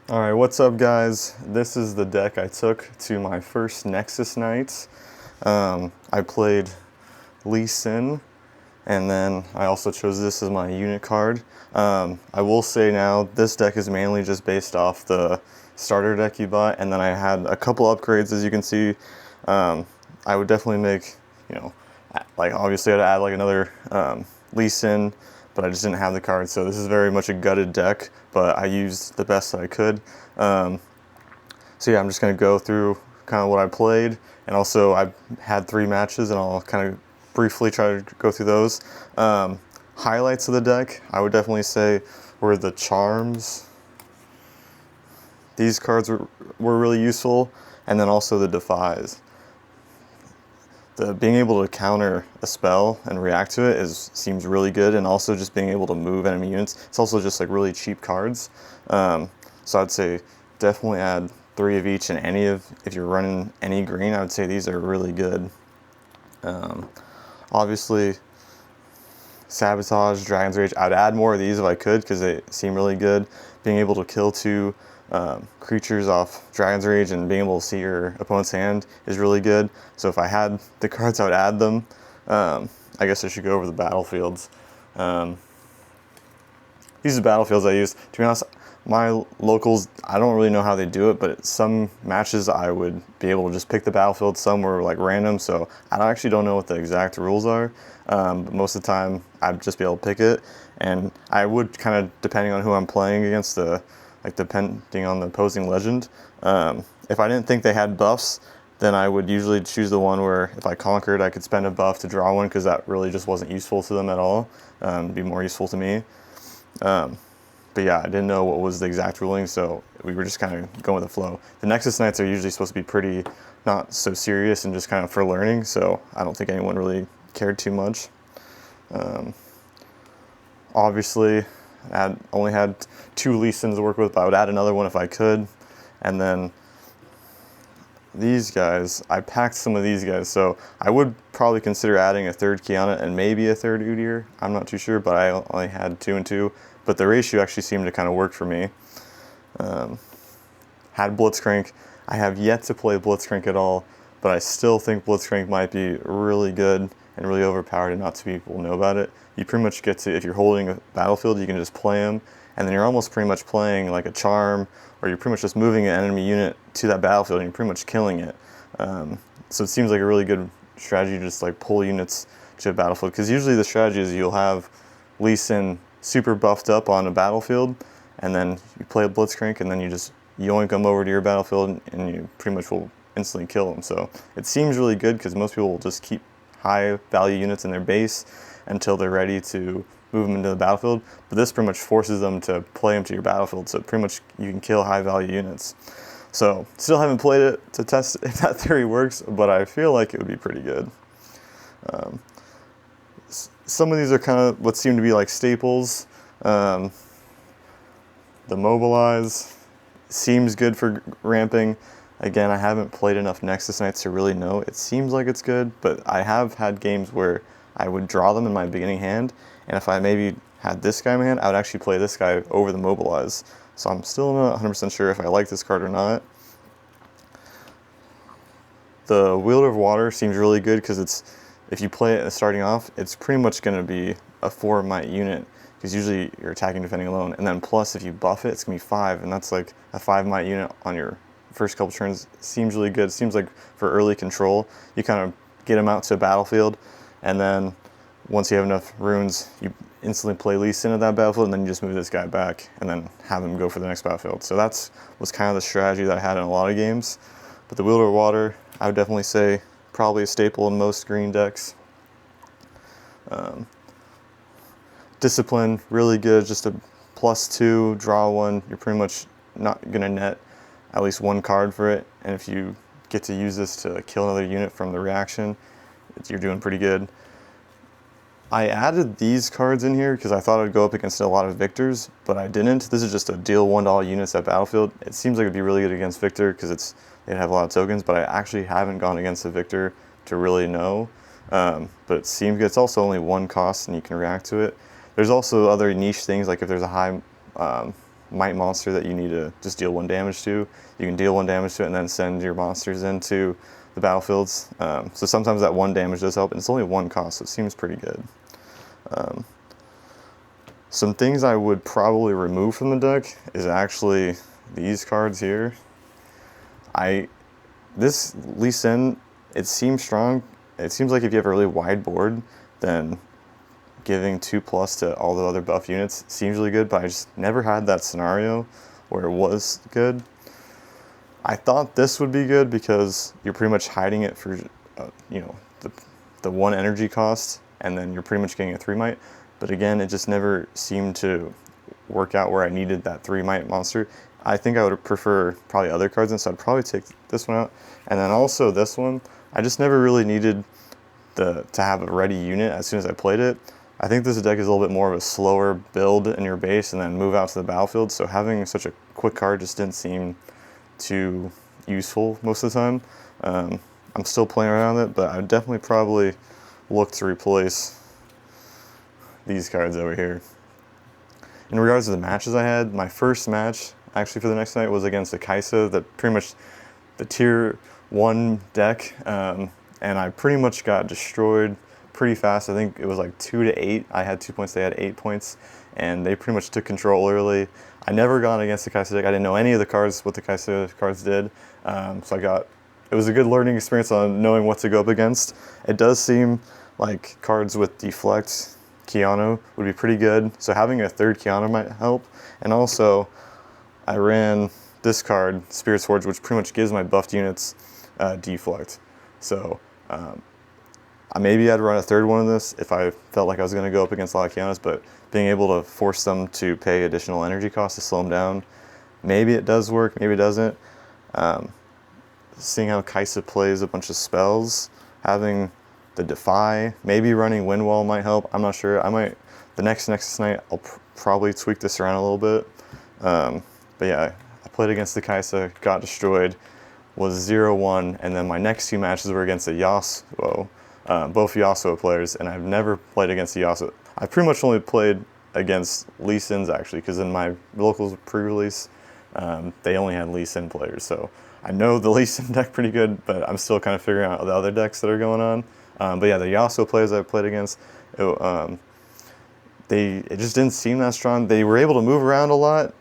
Alright, what's up guys? This is the deck I took to my first Nexus night. I played Lee Sin, and then I also chose this as my unit card. I will say now, this deck is mainly just based off the starter deck you bought, and then I had a couple upgrades as you can see. I would definitely make, like obviously I'd add like another Lee Sin, but I just didn't have the card, so this is very much a gutted deck, but I used the best that I could. So yeah, I'm just going to go through kind of what I played, and also I had 3 matches, and I'll kind of briefly try to go through those. Highlights of the deck, I would definitely say, were the Charms. These cards were really useful, and then also the Defies. Being able to counter a spell and react to it seems really good, and also just being able to move enemy units. It's also just like really cheap cards. So I'd say definitely add 3 of each, and if you're running any green, I would say these are really good. Obviously, Sabotage, Dragon's Rage, I'd add more of these if I could because they seem really good. Being able to kill 2 creatures off Dragon's Rage and being able to see your opponent's hand is really good. So if I had the cards, I would add them. I guess I should go over the battlefields. These are the battlefields I use. To be honest, my locals, I don't really know how they do it, but some matches I would be able to just pick the battlefield. Some were like random, so I actually don't know what the exact rules are. But most of the time, I'd just be able to pick it. And I would kind of, depending on who I'm playing against, depending on the opposing legend. If I didn't think they had buffs, then I would usually choose the one where if I conquered, I could spend a buff to draw one, because that really just wasn't useful to them at all. It'd be more useful to me. But yeah, I didn't know what was the exact ruling, so we were just kind of going with the flow. The Nexus Nights are usually supposed to be pretty not so serious and just kind of for learning, so I don't think anyone really cared too much. Obviously, I only had 2 Lee Sins to work with, but I would add another one if I could. And then these guys, I packed some of these guys, so I would probably consider adding a 3rd Kiana and maybe a 3rd Udyr. I'm not too sure, but I only had 2 and 2. But the ratio actually seemed to kind of work for me. Had Blitzcrank. I have yet to play Blitzcrank at all, but I still think Blitzcrank might be really good and really overpowered, and not too many people know about it. You pretty much get to, if you're holding a battlefield, you can just play him, and then you're almost pretty much playing like a charm, or you're pretty much just moving an enemy unit to that battlefield and you're pretty much killing it. So it seems like a really good strategy to just like pull units to a battlefield, because usually the strategy is you'll have Lee Sin super buffed up on a battlefield, and then you play a Blitzcrank, and then you just yoink them over to your battlefield, and you pretty much will instantly kill them. So it seems really good because most people will just keep high value units in their base until they're ready to move them into the battlefield, but this pretty much forces them to play them to your battlefield, so pretty much you can kill high value units. So still haven't played it to test if that theory works, but I feel like it would be pretty good. Some of these are kind of what seem to be like staples. The Mobilize seems good for ramping. Again, I haven't played enough Nexus Nights to really know. It seems like it's good, but I have had games where I would draw them in my beginning hand, and if I maybe had this guy in my hand, I would actually play this guy over the Mobilize. So I'm still not 100% sure if I like this card or not. The Wielder of Water seems really good because if you play it starting off, it's pretty much going to be a 4 might unit, because usually you're attacking defending alone, and then plus if you buff it, it's going to be 5, and that's like a 5 might unit on your first couple turns. Seems really good. Seems like for early control, you kind of get them out to a battlefield, and then once you have enough runes, you instantly play Lee Sin at that battlefield, and then you just move this guy back, and then have him go for the next battlefield. So was kind of the strategy that I had in a lot of games. But the Wielder of Water, I would definitely say probably a staple in most green decks. Discipline, really good, just a +2, draw 1. You're pretty much not going to net at least 1 card for it, and if you get to use this to kill another unit from the reaction, you're doing pretty good. I added these cards in here because I thought I'd go up against a lot of Victors, but I didn't. This is just a deal $1 units at battlefield. It seems like it'd be really good against Victor because they'd have a lot of tokens, but I actually haven't gone against a Victor to really know. But it seems good. It's also only 1 cost and you can react to it. There's also other niche things, like if there's a high might monster that you need to just deal 1 damage to. You can deal 1 damage to it and then send your monsters into the battlefields. So sometimes that 1 damage does help, and it's only 1 cost, so it seems pretty good. Some things I would probably remove from the deck is actually these cards here. This Lee Sin, it seems strong. It seems like if you have a really wide board, then giving 2+ to all the other buff units seems really good, but I just never had that scenario where it was good. I thought this would be good because you're pretty much hiding it for, you know, the 1 energy cost, and then you're pretty much getting a 3 might. But again, it just never seemed to work out where I needed that 3 might monster. I think I would prefer probably other cards, and so I'd probably take this one out. And then also this one, I just never really needed to have a ready unit as soon as I played it. I think this deck is a little bit more of a slower build in your base and then move out to the battlefield, so having such a quick card just didn't seem too useful most of the time. I'm still playing around with it, but I would definitely probably look to replace these cards over here. In regards to the matches I had, my first match actually for the next night was against the Kaisa, that pretty much the tier 1 deck, and I pretty much got destroyed pretty fast. I think it was like 2-8. I had 2 points, they had 8 points, and they pretty much took control early. I never gone against the Kaisa deck. I didn't know any of the cards, what the Kaisa cards did, so it was a good learning experience on knowing what to go up against. It does seem like cards with Deflect, Keanu would be pretty good, so having a 3rd Keanu might help. And also, I ran this card, Spirit's Forge, which pretty much gives my buffed units Deflect. So maybe I'd run a 3rd one of this if I felt like I was going to go up against a lot of Keanus, but being able to force them to pay additional energy costs to slow them down, maybe it does work, maybe it doesn't. Seeing how Kaisa plays a bunch of spells, having the Defy, maybe running Wind Wall might help. I'm not sure. The next Nexus night, I'll probably tweak this around a little bit. But yeah, I played against the Kaisa, got destroyed, was 0-1, and then my next 2 matches were against the Yasuo, both Yasuo players, and I've never played against the Yasuo. I've pretty much only played against Lee Sins, actually, because in my locals pre-release, they only had Lee Sin players, so I know the Lee Sin deck pretty good, but I'm still kind of figuring out the other decks that are going on. But yeah, the Yasuo players I've played against, it just didn't seem that strong. They were able to move around a lot,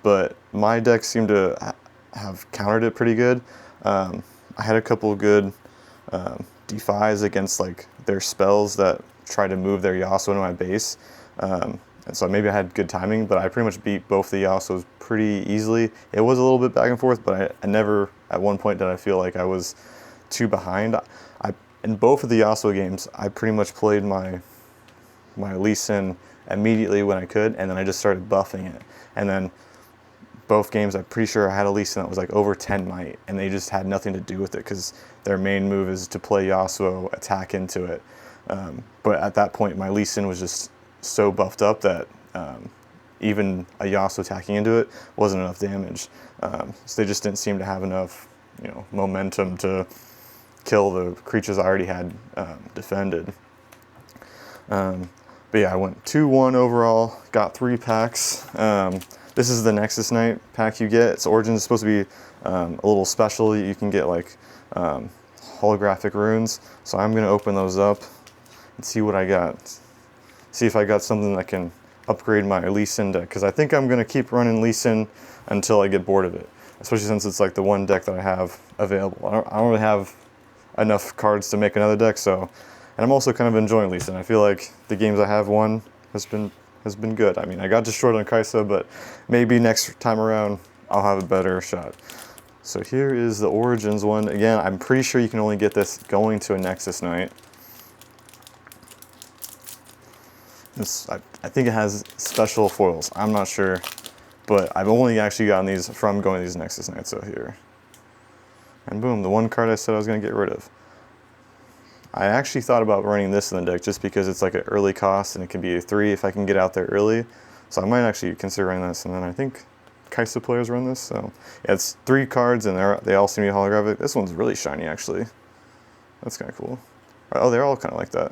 but my deck seemed to have countered it pretty good. I had a couple of good defies against like their spells that tried to move their Yasuo into my base. And so maybe I had good timing, but I pretty much beat both the Yasuos pretty easily. It was a little bit back and forth, but I never at one point did I feel like I was too behind. In both of the Yasuo games, I pretty much played my Lee Sin immediately when I could, and then I just started buffing it. And then both games, I'm pretty sure I had a Lee Sin that was like over 10 might, and they just had nothing to do with it because their main move is to play Yasuo, attack into it. But at that point, my Lee Sin was just so buffed up that even a Yasuo attacking into it wasn't enough damage. So they just didn't seem to have enough, momentum to kill the creatures I already had defended. But yeah, I went 2-1 overall, got 3 packs. This is the Nexus Night pack you get. Its origin is supposed to be a little special. You can get like holographic runes. So I'm going to open those up and see what I got. See if I got something that can upgrade my Lee Sin deck, because I think I'm going to keep running Lee Sin until I get bored of it, especially since it's like the one deck that I have available. I don't really have enough cards to make another deck, and I'm also kind of enjoying Lee Sin. I feel like the games I have won has been good. I mean, I got destroyed on Kaisa, but maybe next time around I'll have a better shot. So here is the Origins one. Again, I'm pretty sure you can only get this going to a Nexus Night. I think it has special foils. I'm not sure, but I've only actually gotten these from going to these Nexus Nights. So here, and boom, the one card I said I was going to get rid of. I actually thought about running this in the deck just because it's like an early cost and it can be a 3 if I can get out there early. So I might actually consider running this, and then I think Kaisa players run this. So yeah, it's 3 cards and they all seem to be holographic. This one's really shiny actually. That's kind of cool. Oh, they're all kind of like that.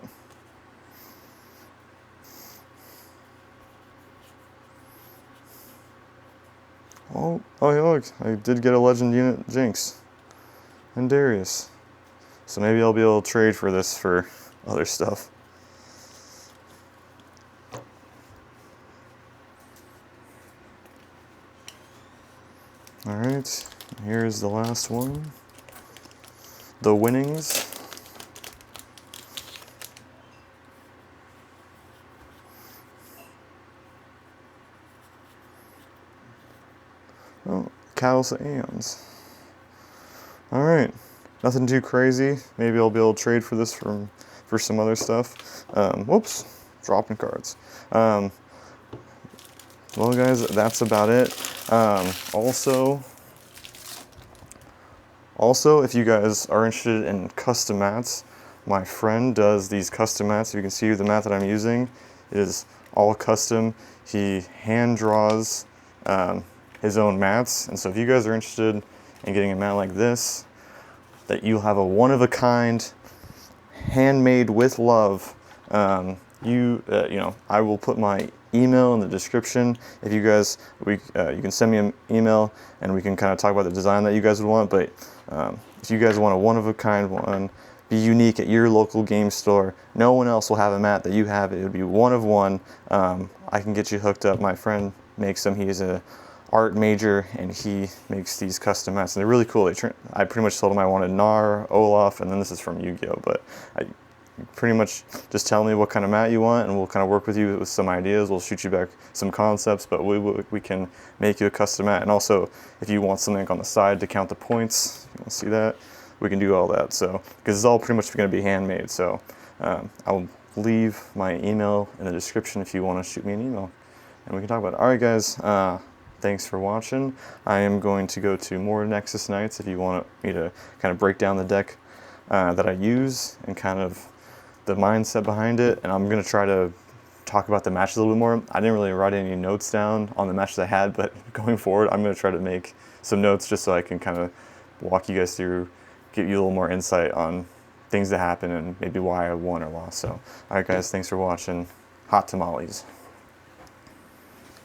Oh, yeah, look, I did get a legend unit Jinx and Darius. So maybe I'll be able to trade for this for other stuff. Alright, here's the last one. The winnings. Oh, Cows Aeons. Alright, nothing too crazy. Maybe I'll be able to trade for this for some other stuff. Whoops, dropping cards. Well guys, that's about it. Also, if you guys are interested in custom mats, my friend does these custom mats. You can see the mat that I'm using is all custom. He hand draws his own mats. And so if you guys are interested in getting a mat like this, that you'll have a one-of-a-kind, handmade with love, you know, I will put my email in the description. If you guys, you can send me an email and we can kind of talk about the design that you guys would want. But if you guys want a one-of-a-kind one, be unique at your local game store, no one else will have a mat that you have. It would be one of one. I can get you hooked up. My friend makes them. He's a art major and he makes these custom mats and they're really cool. I pretty much told him I wanted Gnar, Olaf, and then this is from Yu-Gi-Oh! But pretty much just tell me what kind of mat you want and we'll kind of work with you with some ideas. We'll shoot you back some concepts, but we can make you a custom mat. And also, if you want something on the side to count the points, you want to see that, we can do all that. So, because it's all pretty much going to be handmade. So I'll leave my email in the description if you want to shoot me an email and we can talk about it. All right, guys. Thanks for watching. I am going to go to more Nexus nights if you want me to kind of break down the deck that I use and kind of the mindset behind it. And I'm going to try to talk about the matches a little bit more. I didn't really write any notes down on the matches I had, but going forward, I'm going to try to make some notes just so I can kind of walk you guys through, give you a little more insight on things that happen and maybe why I won or lost. So, all right, guys, thanks for watching. Hot tamales.